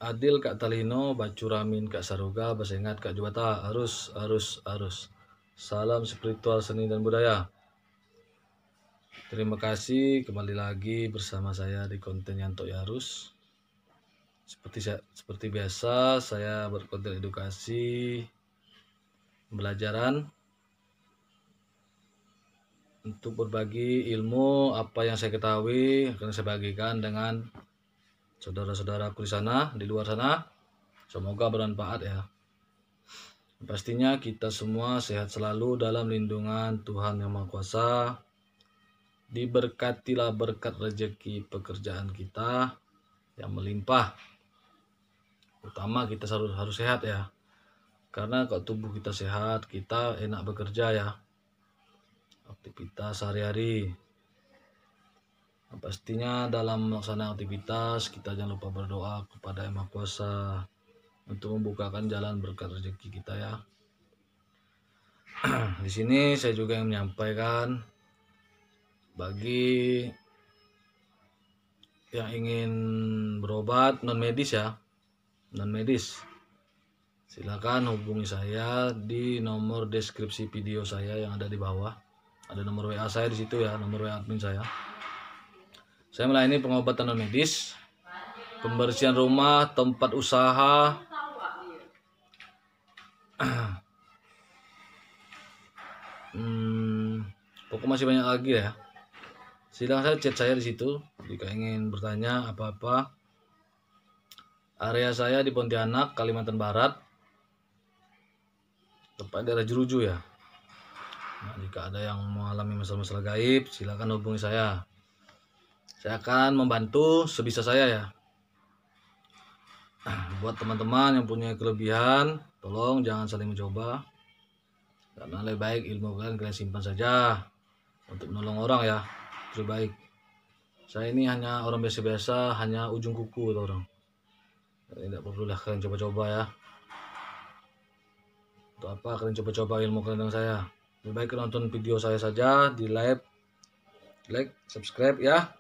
Adil Kak Talino, Bacuramin Kak Saroga, Basengat Kak Juwata, arus. Salam spiritual seni dan budaya. Terima kasih kembali lagi bersama saya di konten Yanto Yarus. Seperti biasa, saya berkonten edukasi, pembelajaran untuk berbagi ilmu apa yang saya ketahui akan saya bagikan dengan saudara-saudaraku di sana, di luar sana. Semoga bermanfaat ya. Pastinya kita semua sehat selalu dalam lindungan Tuhan Yang Maha Kuasa. Diberkatilah berkat rezeki pekerjaan kita yang melimpah. Utama kita harus sehat ya. Karena kalau tubuh kita sehat, kita enak bekerja ya. Aktivitas sehari-hari. Pastinya dalam melaksanakan aktivitas kita jangan lupa berdoa kepada Yang Maha Kuasa untuk membukakan jalan berkat rezeki kita ya. Di sini saya juga yang menyampaikan bagi yang ingin berobat non medis ya, non medis, silakan hubungi saya di nomor deskripsi video saya yang ada di bawah. Ada nomor WA saya di situ ya, nomor WA admin saya. Saya melayani pengobatan non medis, pembersihan rumah, tempat usaha, pokoknya masih banyak lagi ya. Silahkan chat saya di situ jika ingin bertanya apa-apa. Area saya di Pontianak, Kalimantan Barat, tepat daerah Jeruju ya. Nah, jika ada yang mengalami masalah-masalah gaib, silakan hubungi saya. Saya akan membantu sebisa saya ya. Buat teman-teman yang punya kelebihan, tolong jangan saling mencoba. Karena lebih baik ilmu kalian simpan saja untuk menolong orang ya. Lebih baik. Saya ini hanya orang biasa-biasa, hanya ujung kuku atau orang. Tidak perlulah kalian coba-coba ya. Untuk apa kalian coba-coba ilmu kalian dengan saya? Lebih baik nonton video saya saja, di like, subscribe ya,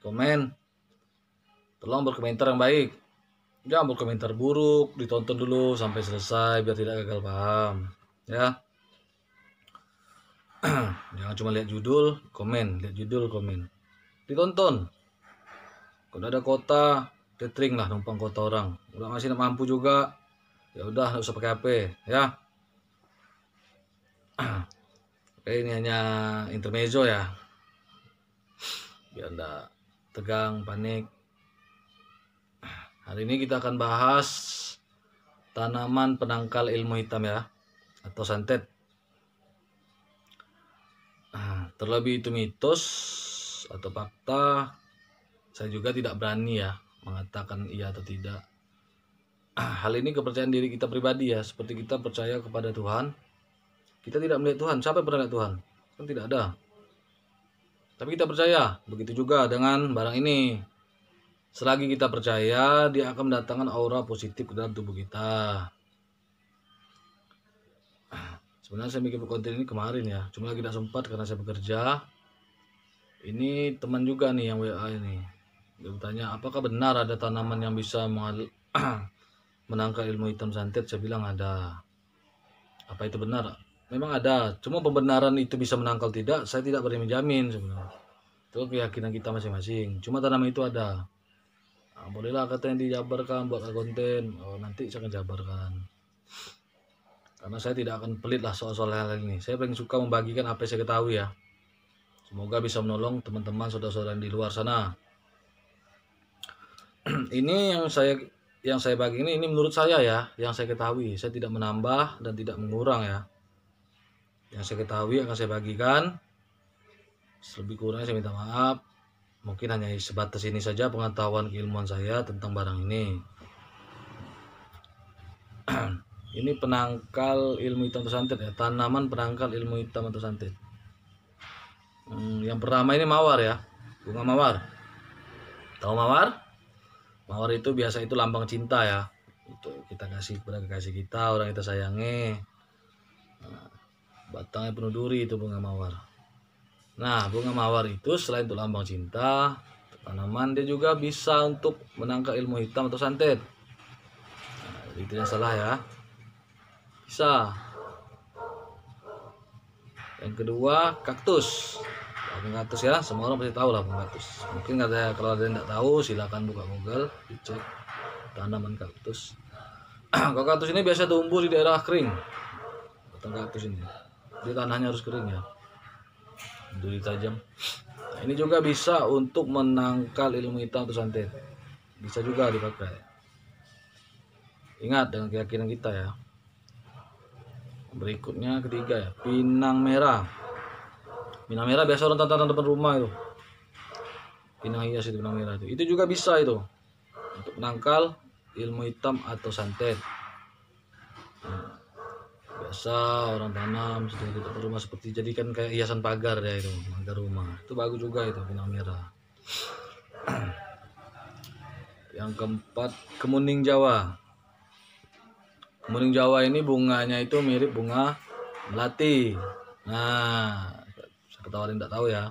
komen. Tolong berkomentar yang baik. Jangan berkomentar buruk, ditonton dulu sampai selesai biar tidak gagal paham ya. Jangan cuma lihat judul, komen, ditonton. Kalau ada kota, catering lah, numpang kota orang. Udah masih mampu juga, ya udah nggak usah pakai HP ya. Oke, ini hanya intermezzo ya, biar enggak tegang, panik. Hari ini kita akan bahas tanaman penangkal ilmu hitam ya, atau santet. Terlebih itu mitos atau fakta, saya juga tidak berani ya mengatakan iya atau tidak. Hal ini kepercayaan diri kita pribadi ya, seperti kita percaya kepada Tuhan. Kita tidak melihat Tuhan, siapa yang pernah lihat Tuhan? Kan tidak ada. Tapi kita percaya, begitu juga dengan barang ini. Selagi kita percaya, dia akan mendatangkan aura positif ke dalam tubuh kita. Sebenarnya saya bikin konten ini kemarin ya, cuma lagi tidak sempat karena saya bekerja. Ini teman juga nih yang WA ini. Dia bertanya, apakah benar ada tanaman yang bisa menangkal ilmu hitam santet? Saya bilang ada. Apa itu benar? Memang ada, cuma pembenaran itu bisa menangkal tidak, saya tidak berani menjamin sebenarnya. Itu keyakinan kita masing-masing. Cuma tanaman itu ada. Nah, bolehlah katanya dijabarkan buat konten. Oh, nanti saya akan jabarkan. Karena saya tidak akan pelit lah soal hal ini. Saya paling suka membagikan apa yang saya ketahui ya. Semoga bisa menolong teman-teman saudara-saudara di luar sana. Ini yang saya bagi ini menurut saya ya, yang saya ketahui. Saya tidak menambah dan tidak mengurang ya. Yang saya ketahui akan saya bagikan. Selebih kurangnya saya minta maaf. Mungkin hanya sebatas ini saja pengetahuan keilmuan saya tentang barang ini. Ini penangkal ilmu hitam atau santet ya, tanaman penangkal ilmu hitam atau santet. Yang pertama ini mawar ya, bunga mawar. Tahu mawar? Mawar itu biasa itu lambang cinta ya, untuk kita kasih kepada kekasih kita, orang kita sayangi. Batangnya penuh duri itu bunga mawar. Nah, bunga mawar itu selain untuk lambang cinta, tanaman dia juga bisa untuk menangkal ilmu hitam atau santet. Nah, itu yang salah ya. Bisa. Yang kedua, kaktus. Kaktus ya, semua orang pasti tahu lah kaktus. Mungkin kalau ada yang tidak tahu, silakan buka Google, dicek tanaman kaktus. Kalau kaktus ini biasa tumbuh di daerah kering. Batang kaktus ini, di tanahnya harus kering ya, duri tajam. Nah, ini juga bisa untuk menangkal ilmu hitam atau santet. Bisa juga dipakai. Ingat dengan keyakinan kita ya. Berikutnya ketiga ya, pinang merah. Pinang merah biasa orang tanam depan rumah itu. Pinang hias itu, pinang merah itu. Itu juga bisa itu untuk menangkal ilmu hitam atau santet. Biasa orang tanam di depan rumah seperti jadikan kayak hiasan pagar ya itu, pagar rumah. Itu bagus juga itu pinang merah. Yang keempat, kemuning Jawa. Kemuning Jawa ini bunganya itu mirip bunga melati. Nah, siapa tahu tidak tahu ya.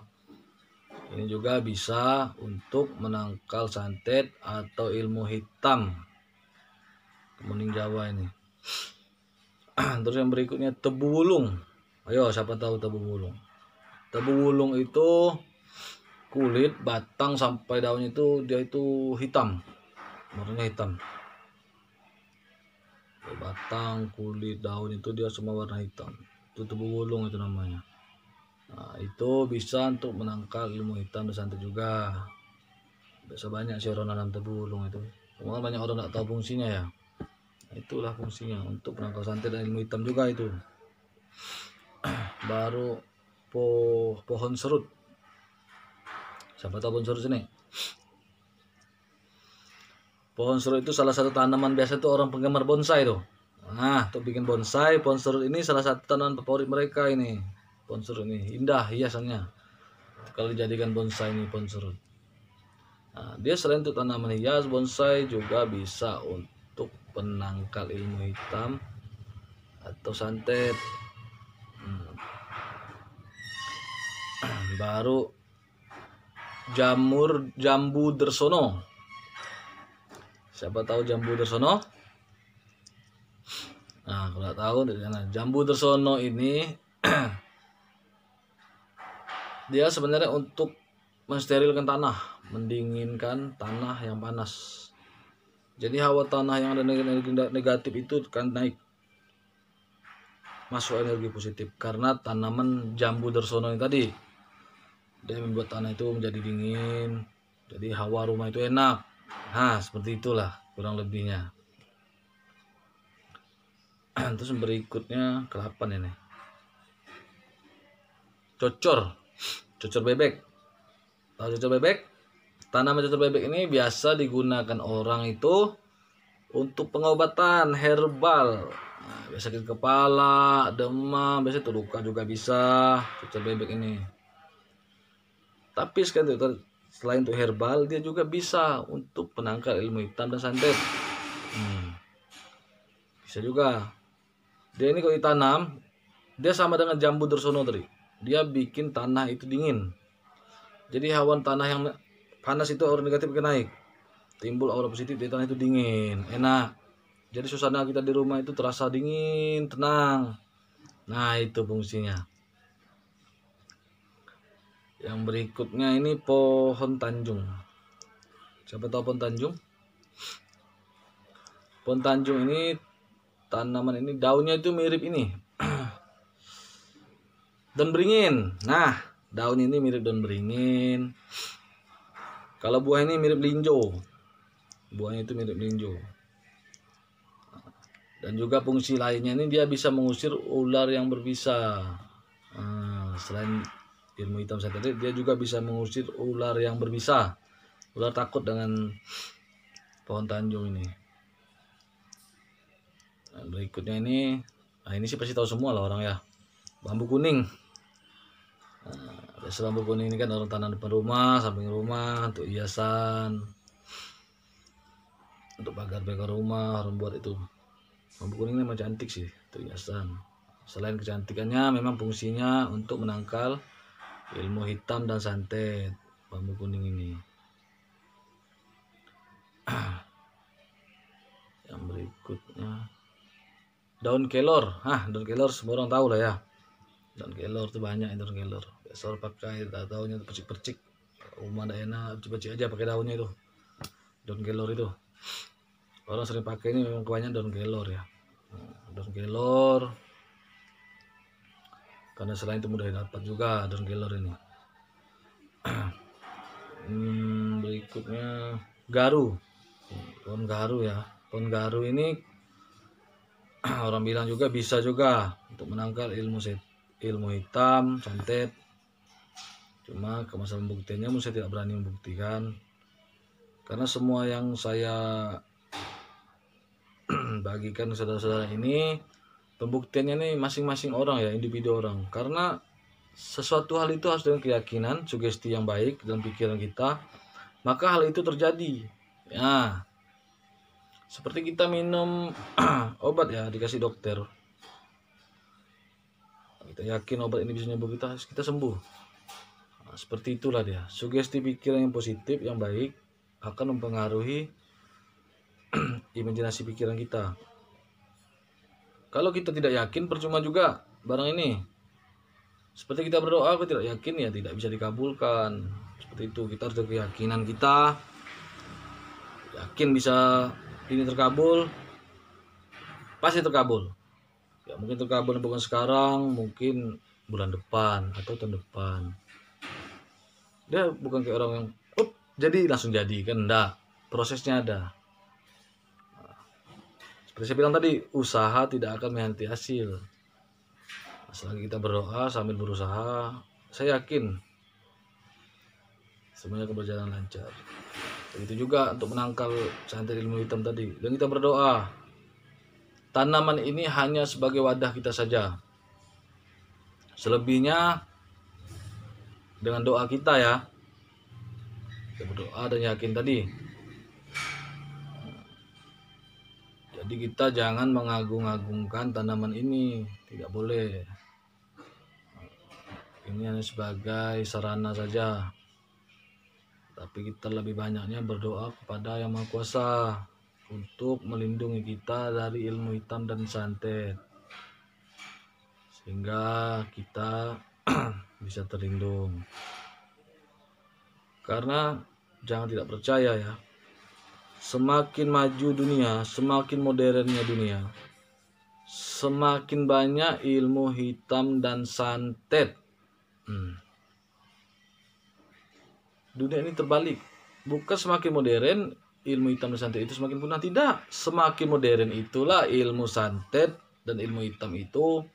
Ini juga bisa untuk menangkal santet atau ilmu hitam. Kemuning Jawa ini. Terus yang berikutnya tebu wulung. Ayo, siapa tahu tebu wulung? Tebu wulung itu kulit, batang sampai daunnya itu dia itu hitam. Warnanya hitam. Batang, kulit, daun itu dia semua warna hitam. Itu tebu wulung itu namanya. Nah, itu bisa untuk menangkal ilmu hitam dan santet juga. Biasa banyak sih orang nanam tebu wulung itu. Cuma banyak orang tidak tahu fungsinya ya. Nah, itulah fungsinya untuk menangkal santet dan ilmu hitam juga itu. Baru pohon serut. Siapa tahu pohon serut ini? Pohon serut itu salah satu tanaman biasa tuh orang penggemar bonsai tuh. Nah, untuk bikin bonsai, pohon serut ini salah satu tanaman favorit mereka ini. Pohon serut ini indah hiasannya. Kalau dijadikan bonsai ini pohon serut. Nah, dia selain untuk tanaman hias, bonsai juga bisa untuk penangkal ilmu hitam atau santet. Baru jambu dersono. Siapa tahu jambu dersono? Nah, kalau tahu dari mana? Jambu dersono ini dia sebenarnya untuk mensterilkan tanah, mendinginkan tanah yang panas. Jadi hawa tanah yang ada energi negatif itu akan naik, masuk energi positif karena tanaman jambu dersono ini tadi dia membuat tanah itu menjadi dingin, jadi hawa rumah itu enak. Nah, seperti itulah kurang lebihnya. Terus berikutnya ke-8 ini. Cocor bebek. Tahu cocor bebek? Tanaman cocor bebek ini biasa digunakan orang itu untuk pengobatan herbal. Nah, biasa sakit kepala, demam, biasa itu luka juga bisa cocor bebek ini. Tapi selain untuk herbal, dia juga bisa untuk penangkal ilmu hitam dan santet. Bisa juga. Dia ini kalau ditanam, dia sama dengan jambu dersono tadi. Dia bikin tanah itu dingin. Jadi hawa tanah yang panas itu aura negatif akan naik. Timbul aura positif di tanah itu dingin, enak. Jadi suasana kita di rumah itu terasa dingin, tenang. Nah, itu fungsinya. Yang berikutnya ini pohon tanjung. Siapa tahu pohon tanjung? Pohon tanjung ini tanaman ini daunnya itu mirip ini. Daun beringin. Nah, daun ini mirip daun beringin. Kalau buah ini mirip linjo. Buahnya itu mirip linjo. Dan juga fungsi lainnya ini dia bisa mengusir ular yang berbisa. Selain ilmu hitam santet, dia juga bisa mengusir ular yang berbisa. Ular takut dengan pohon tanjung ini. Nah, berikutnya ini, nah ini sih pasti tahu semua lah orang ya, bambu kuning. Nah, biasa bambu kuning ini kan orang tanam depan rumah, samping rumah, untuk hiasan, untuk pagar-pagar rumah, orang buat itu. Bambu kuning ini memang cantik sih, untuk hiasan. Selain kecantikannya, memang fungsinya untuk menangkal ilmu hitam dan santet, bambu kuning ini. Yang berikutnya, daun kelor. Daun kelor semua orang tahu lah ya. Daun kelor tuh banyak daun kelor. Biasa orang pakai, daunnya percik-percik. Rumah tidak enak, percik-percik aja pakai daunnya itu. Daun kelor itu. Orang sering pakai ini memang kebanyakan daun kelor ya. Daun kelor. Karena selain itu mudah dapat juga daun kelor ini. Berikutnya garu. Pohon garu ya. Pohon garu ini orang bilang juga bisa juga untuk menangkal ilmu hitam, santet. Cuma ke masa pembuktiannya saya tidak berani membuktikan, karena semua yang saya bagikan ke saudara-saudara ini, pembuktiannya ini masing-masing orang ya, individu orang. Karena sesuatu hal itu harus dengan keyakinan, sugesti yang baik dalam pikiran kita, maka hal itu terjadi. Ya, seperti kita minum obat ya, dikasih dokter, kita yakin obat ini bisa nyembuh kita sembuh. Nah, seperti itulah dia, sugesti pikiran yang positif, yang baik akan mempengaruhi imajinasi pikiran kita. Kalau kita tidak yakin, percuma juga barang ini. Seperti kita berdoa, aku tidak yakin ya tidak bisa dikabulkan. Seperti itu, kita harus ada keyakinan kita, yakin bisa ini terkabul, pasti terkabul. Ya mungkin terkabul bukan sekarang, mungkin bulan depan atau tahun depan. Dia bukan kayak orang yang jadi langsung jadi, kan enggak, prosesnya ada. Seperti saya bilang tadi, usaha tidak akan mengkhianati hasil. Selagi kita berdoa sambil berusaha, saya yakin semuanya akan berjalan lancar. Begitu juga untuk menangkal santet ilmu hitam tadi. Dan kita berdoa, tanaman ini hanya sebagai wadah kita saja. Selebihnya dengan doa kita ya. Kita berdoa dan yakin tadi. Jadi kita jangan mengagung-agungkan tanaman ini, tidak boleh. Ini hanya sebagai sarana saja. Tapi kita lebih banyaknya berdoa kepada Yang Maha Kuasa untuk melindungi kita dari ilmu hitam dan santet, sehingga kita bisa terlindung. Karena jangan tidak percaya ya, semakin maju dunia, semakin modernnya dunia, semakin banyak ilmu hitam dan santet. Dunia ini terbalik, bukan semakin modern ilmu hitam dan santet itu semakin punah, tidak. Semakin modern itulah ilmu santet dan ilmu hitam itu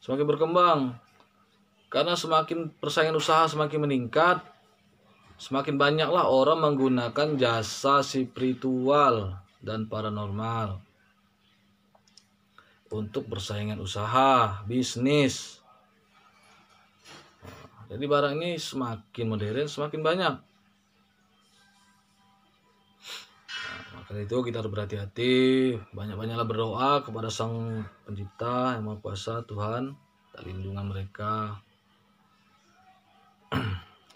semakin berkembang. Karena semakin persaingan usaha semakin meningkat, semakin banyaklah orang menggunakan jasa spiritual dan paranormal untuk persaingan usaha, bisnis. Jadi barang ini semakin modern, semakin banyak. Maka itu kita harus berhati-hati, banyak-banyaklah berdoa kepada Sang Pencipta Yang Maha Kuasa, Tuhan, lindungan mereka.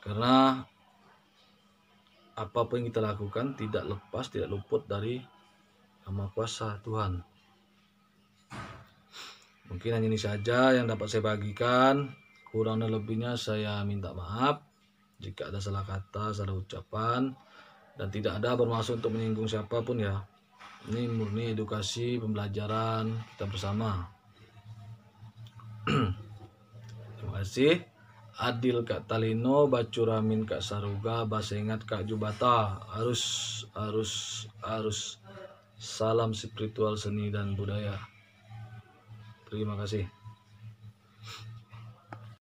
Karena apapun yang kita lakukan tidak lepas, tidak luput dari Yang Maha Kuasa, Tuhan. Mungkin hanya ini saja yang dapat saya bagikan. Kurang dan lebihnya saya minta maaf jika ada salah kata, salah ucapan, dan tidak ada bermaksud untuk menyinggung siapapun ya. Ini murni edukasi, pembelajaran kita bersama. Terima kasih. Adil Kak Talino, Bacuramin Kak Saruga, Basengat Kak Jubata. Arus salam spiritual, seni dan budaya. Terima kasih.